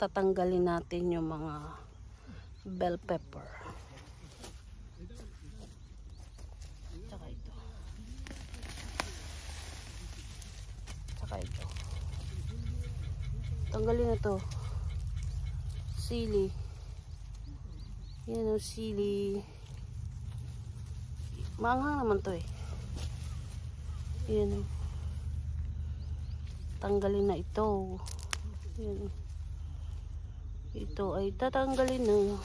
tatanggalin natin yung mga bell pepper. Tsaka ito. Tsaka ito. Tanggalin na to. Sili. Yan o, sili. Maanghang naman to eh. Yan o. Tanggalin na ito. Yan. Ito ay tatanggalin na.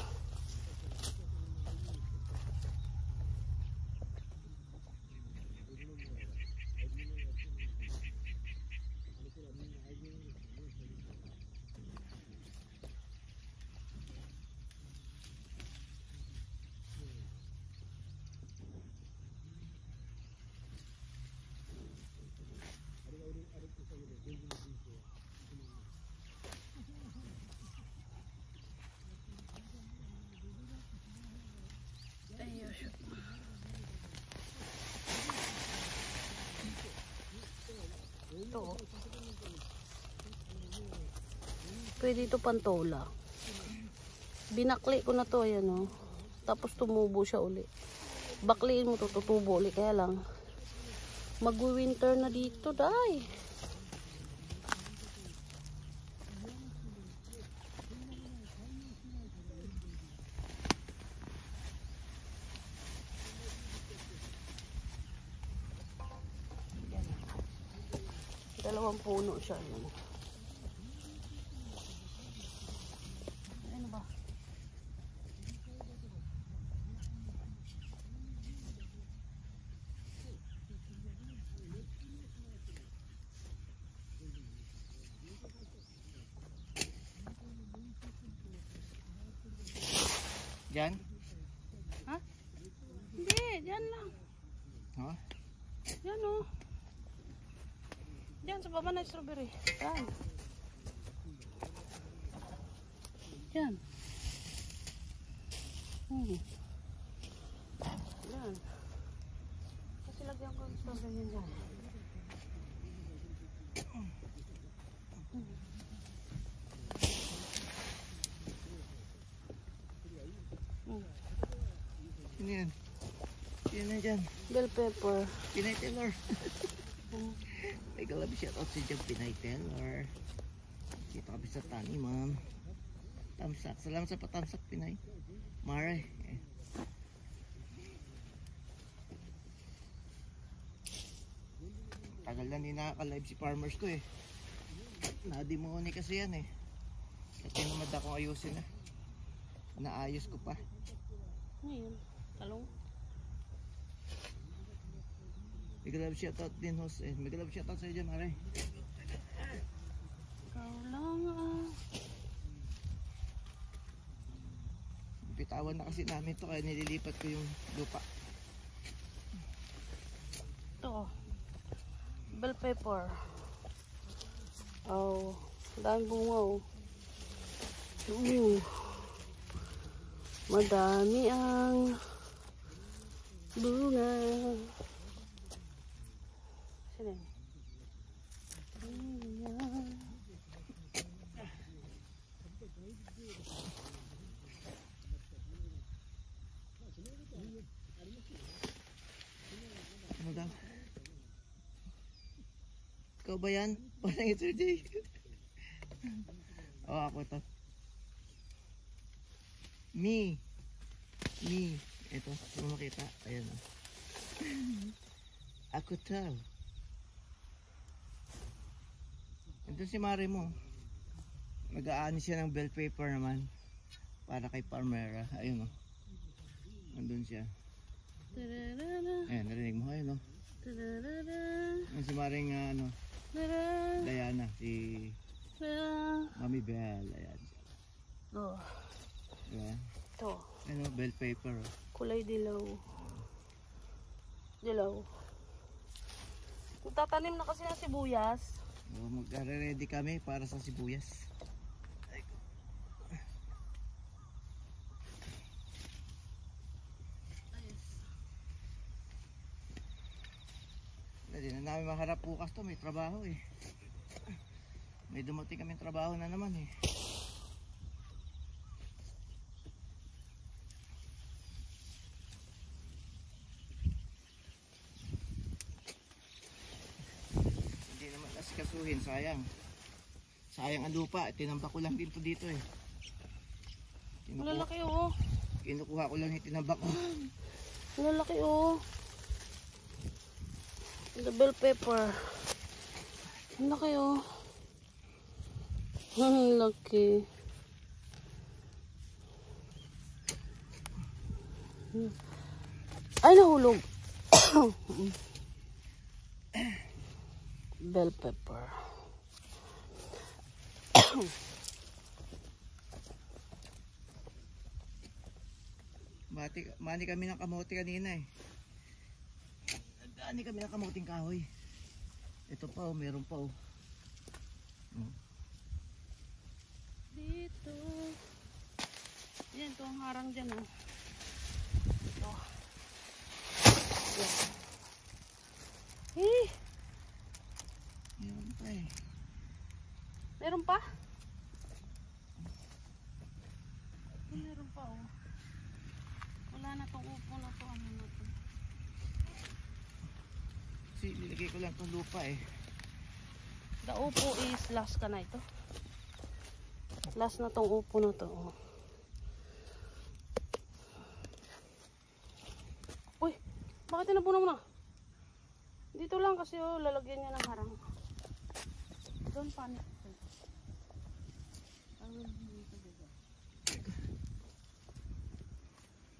Ito. Pwede ito pantola. Binakli ko na to, ayan o. Tapos tumubo siya uli. Bakliin mo to, tutubo uli. Kaya lang, mag-winter na dito, day. Dalawang puno siya. Ano ba? Diyan? Ha? Hindi, diyan lang. Ha? Diyan o. Diyan sa baba na strawberry. Diyan. Diyan. Diyan. Kasi lagyan ko ng strawberry diyan. Ano yan? Yan na dyan. Bell pepper. Pinay Taylor. May galab shoutout sa dyan Pinay Taylor. Dito kami sa tani ma'am. Tamsak. Salamat sa patamsak Pinay. Mare. Tagal na din nakaka-live si farmers ko eh. Na-demoni kasi yan eh. Kasi naman akong ayusin na. Naayos ko pa. Ngayon. Talong. May shoutout din host eh. May shoutout sa'yo dyan Mare. Ikaw lang ah. Bitawan na kasi namin to kaya nililipat ko yung lupa. Ito. Bell pepper. Oh. Dami bunga oh. Madami ang bunga. Sino yun? Ano daw? Ikaw ba yan? Parang ito Jay. Oh, ako to. Me. Ito, kung makita. Ayan o. Ako to. Ito si Mare mo. Nag-aani siya ng bell paper naman. Para kay Palmera. Ayun o. Nandun siya. Ayan, narinig mo. Ayun o. Ayan si Maring ano, Diana. Si Mami Bell. Ayan. Oh. Diba? Ito. Ano, bell paper. Oh. Kulay dilaw. Dilaw. Tatanim na kasi ng sibuyas. So, mag-ready kami para sa sibuyas. Hindi na namin maharap bukas to, may trabaho eh. May dumating kaming trabaho na naman eh. asikasuhin, sayang. Sayang ang lupa, tinambak ko lang dito eh. Malalaki oh. Kinukuha ko lang yung tinambak ko. Malalaki oh. The bell pepper. Ang laki oh. Ang laki. Ay, nahulog. Bell pepper. Mani kami ng kamote kanina eh. Dani kami ng kamoting kahoy. Ito pa oh, meron pa oh. Dito. Yan, ito ang harang dyan oh. Ito. Yan. Eh, Meron pa eh. meron pa? Meron pa oh. Wala na tong upo na to. Ano na to? Kasi nilagay ko lang itong lupa eh. The upo is last ka na ito. Last na tong upo na to. Oh. Uy, bakit tinapunan mo na? Dito lang kasi oh, lalagyan niya ng harang. Don't panic.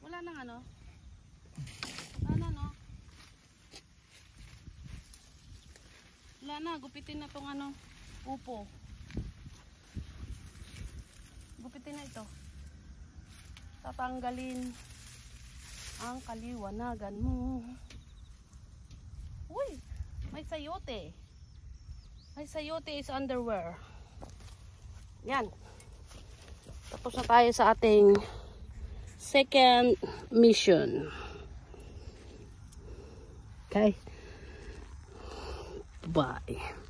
Wala nang ano? Wala na no? Wala na, gupitin na tong ano, upo. Gupitin na ito. Tatanggalin ang kaliwanagan mo. Uy, may sayote. May sayote is underwear. Yan. Tapos na tayo sa ating second mission. Okay. Bye.